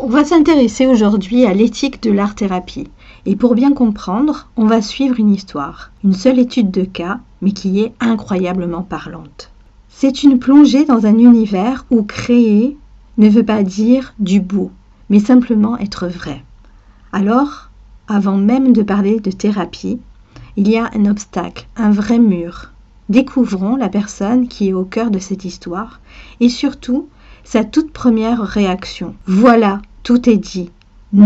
On va s'intéresser aujourd'hui à l'éthique de l'art-thérapie. Et pour bien comprendre, on va suivre une histoire, une seule étude de cas, mais qui est incroyablement parlante. C'est une plongée dans un univers où créer ne veut pas dire du beau, mais simplement être vrai. Alors, avant même de parler de thérapie, il y a un obstacle, un vrai mur. Découvrons la personne qui est au cœur de cette histoire et surtout sa toute première réaction. Voilà, tout est dit.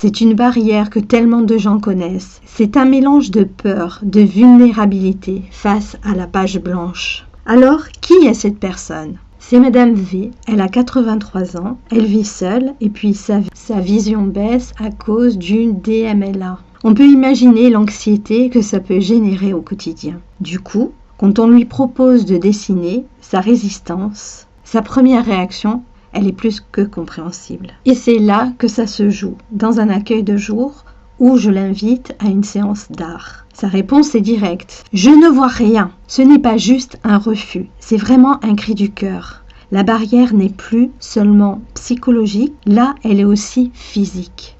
C'est une barrière que tellement de gens connaissent. C'est un mélange de peur, de vulnérabilité face à la page blanche. Alors, qui est cette personne ? C'est Madame V. Elle a 83 ans, elle vit seule et puis sa vision baisse à cause d'une DMLA. On peut imaginer l'anxiété que ça peut générer au quotidien. Du coup, quand on lui propose de dessiner, sa résistance, sa première réaction, elle est plus que compréhensible. Et c'est là que ça se joue, dans un accueil de jour où je l'invite à une séance d'art. Sa réponse est directe. Je ne vois rien. Ce n'est pas juste un refus, c'est vraiment un cri du cœur. La barrière n'est plus seulement psychologique, là elle est aussi physique.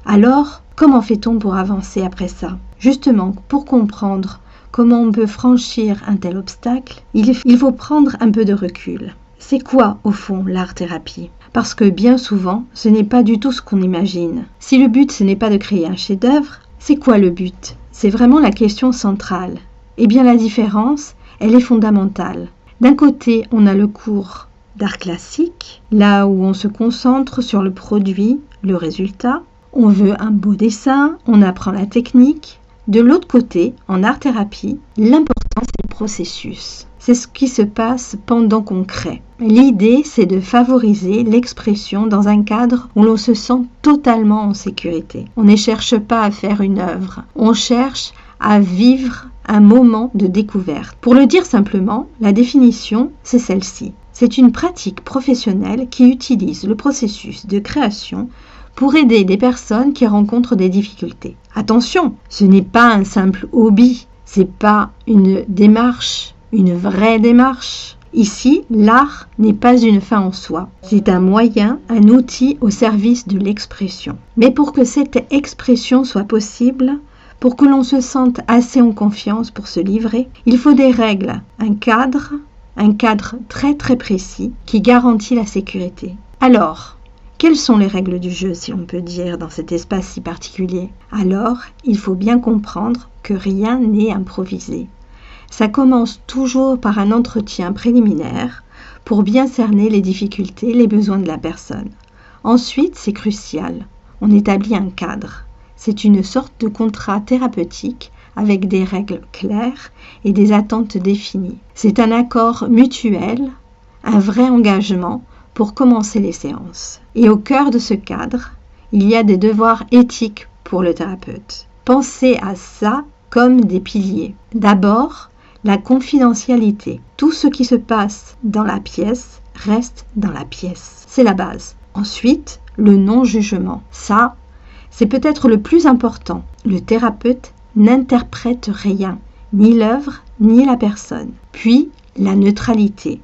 Alors, comment fait-on pour avancer après ça ? Justement, pour comprendre comment on peut franchir un tel obstacle, il faut prendre un peu de recul. C'est quoi, au fond, l'art-thérapie ? Parce que bien souvent, ce n'est pas du tout ce qu'on imagine. Si le but, ce n'est pas de créer un chef-d'œuvre, c'est quoi le but ? C'est vraiment la question centrale. Eh bien, la différence, elle est fondamentale. D'un côté, on a le cours d'art classique, là où on se concentre sur le produit, le résultat. On veut un beau dessin, on apprend la technique. De l'autre côté, en art-thérapie, l'important, c'est le processus. C'est ce qui se passe pendant qu'on crée. L'idée, c'est de favoriser l'expression dans un cadre où l'on se sent totalement en sécurité. On ne cherche pas à faire une œuvre, on cherche à vivre un moment de découverte. Pour le dire simplement, la définition, c'est celle-ci. C'est une pratique professionnelle qui utilise le processus de création pour aider des personnes qui rencontrent des difficultés. Attention, ce n'est pas un simple hobby, c'est pas une démarche, une vraie démarche. Ici, l'art n'est pas une fin en soi. C'est un moyen, un outil au service de l'expression. Mais pour que cette expression soit possible, pour que l'on se sente assez en confiance pour se livrer, il faut des règles, un cadre très très précis qui garantit la sécurité. Alors, quelles sont les règles du jeu, si l'on peut dire, dans cet espace si particulier ? Alors, il faut bien comprendre que rien n'est improvisé. Ça commence toujours par un entretien préliminaire pour bien cerner les difficultés, les besoins de la personne. Ensuite, c'est crucial, on établit un cadre. C'est une sorte de contrat thérapeutique avec des règles claires et des attentes définies. C'est un accord mutuel, un vrai engagement pour commencer les séances. Et au cœur de ce cadre, il y a des devoirs éthiques pour le thérapeute. Pensez à ça comme des piliers. D'abord, la confidentialité. Tout ce qui se passe dans la pièce reste dans la pièce. C'est la base. Ensuite, le non-jugement. Ça, c'est peut-être le plus important. Le thérapeute n'interprète rien, ni l'œuvre, ni la personne. Puis, la neutralité.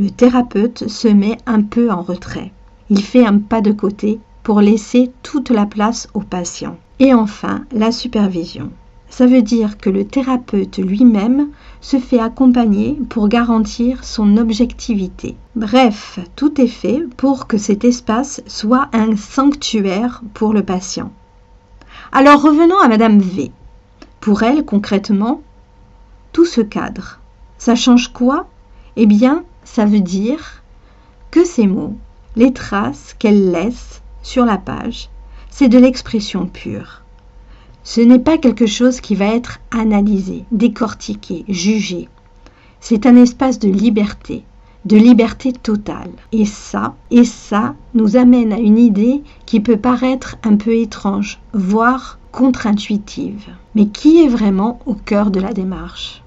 Le thérapeute se met un peu en retrait. Il fait un pas de côté pour laisser toute la place au patient. Et enfin, la supervision. Ça veut dire que le thérapeute lui-même se fait accompagner pour garantir son objectivité. Bref, tout est fait pour que cet espace soit un sanctuaire pour le patient. Alors revenons à Madame V. Pour elle, concrètement, tout ce cadre, ça change quoi ? Eh bien, ça veut dire que ces mots, les traces qu'elle laisse sur la page, c'est de l'expression pure. Ce n'est pas quelque chose qui va être analysé, décortiqué, jugé. C'est un espace de liberté totale. Et ça nous amène à une idée qui peut paraître un peu étrange, voire contre-intuitive. Mais qui est vraiment au cœur de la démarche ?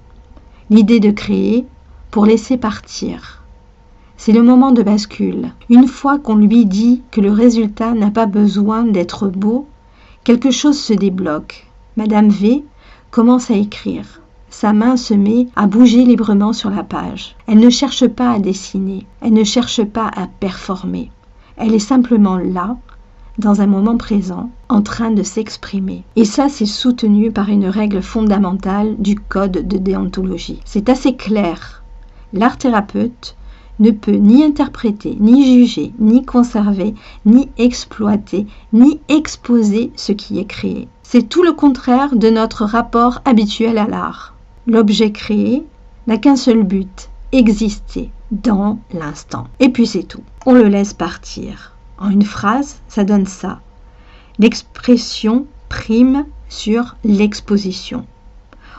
L'idée de créer pour laisser partir. C'est le moment de bascule. Une fois qu'on lui dit que le résultat n'a pas besoin d'être beau, quelque chose se débloque. Madame V commence à écrire. Sa main se met à bouger librement sur la page. Elle ne cherche pas à dessiner. Elle ne cherche pas à performer. Elle est simplement là, dans un moment présent, en train de s'exprimer. Et ça, c'est soutenu par une règle fondamentale du code de déontologie. C'est assez clair. L'art-thérapeute ne peut ni interpréter, ni juger, ni conserver, ni exploiter, ni exposer ce qui est créé. C'est tout le contraire de notre rapport habituel à l'art. L'objet créé n'a qu'un seul but, exister dans l'instant. Et puis c'est tout. On le laisse partir. En une phrase, ça donne ça. L'expression prime sur l'exposition.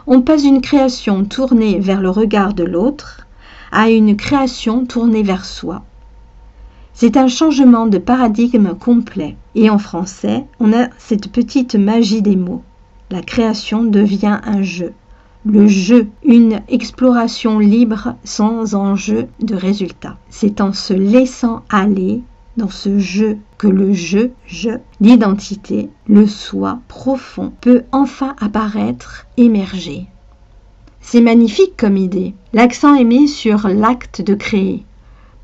On passe d'une création tournée vers le regard de l'autre à une création tournée vers soi. C'est un changement de paradigme complet. Et en français, on a cette petite magie des mots. La création devient un jeu. Le jeu, une exploration libre sans enjeu de résultat. C'est en se laissant aller dans ce jeu que le je, l'identité, le soi profond peut enfin apparaître, émerger. C'est magnifique comme idée. L'accent est mis sur l'acte de créer,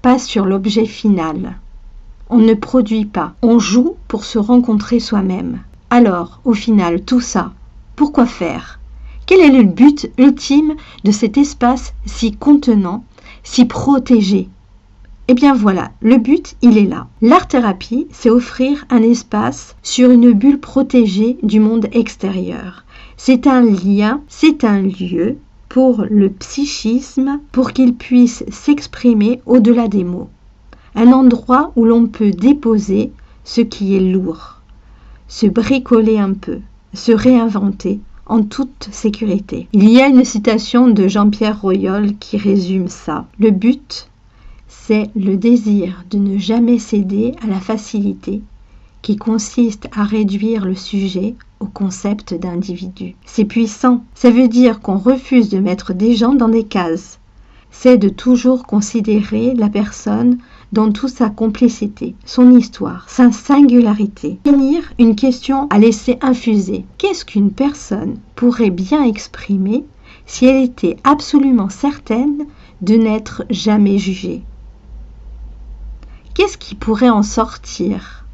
pas sur l'objet final. On ne produit pas, on joue pour se rencontrer soi-même. Alors, au final, tout ça, pourquoi faire ? Quel est le but ultime de cet espace si contenant, si protégé ? Eh bien voilà, le but, il est là. L'art-thérapie, c'est offrir un espace sur une bulle protégée du monde extérieur. C'est un lien, c'est un lieu pour le psychisme, pour qu'il puisse s'exprimer au-delà des mots. Un endroit où l'on peut déposer ce qui est lourd, se bricoler un peu, se réinventer en toute sécurité. Il y a une citation de Jean-Pierre Royol qui résume ça. Le but, c'est le désir de ne jamais céder à la facilité qui consiste à réduire le sujet au concept d'individu. C'est puissant. Ça veut dire qu'on refuse de mettre des gens dans des cases. C'est de toujours considérer la personne dans toute sa complexité, son histoire, sa singularité. Finir une question à laisser infuser. Qu'est-ce qu'une personne pourrait bien exprimer si elle était absolument certaine de n'être jamais jugée ? Qu'est-ce qui pourrait en sortir ?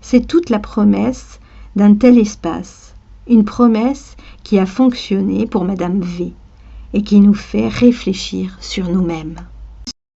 C'est toute la promesse d'un tel espace, une promesse qui a fonctionné pour Madame V et qui nous fait réfléchir sur nous-mêmes.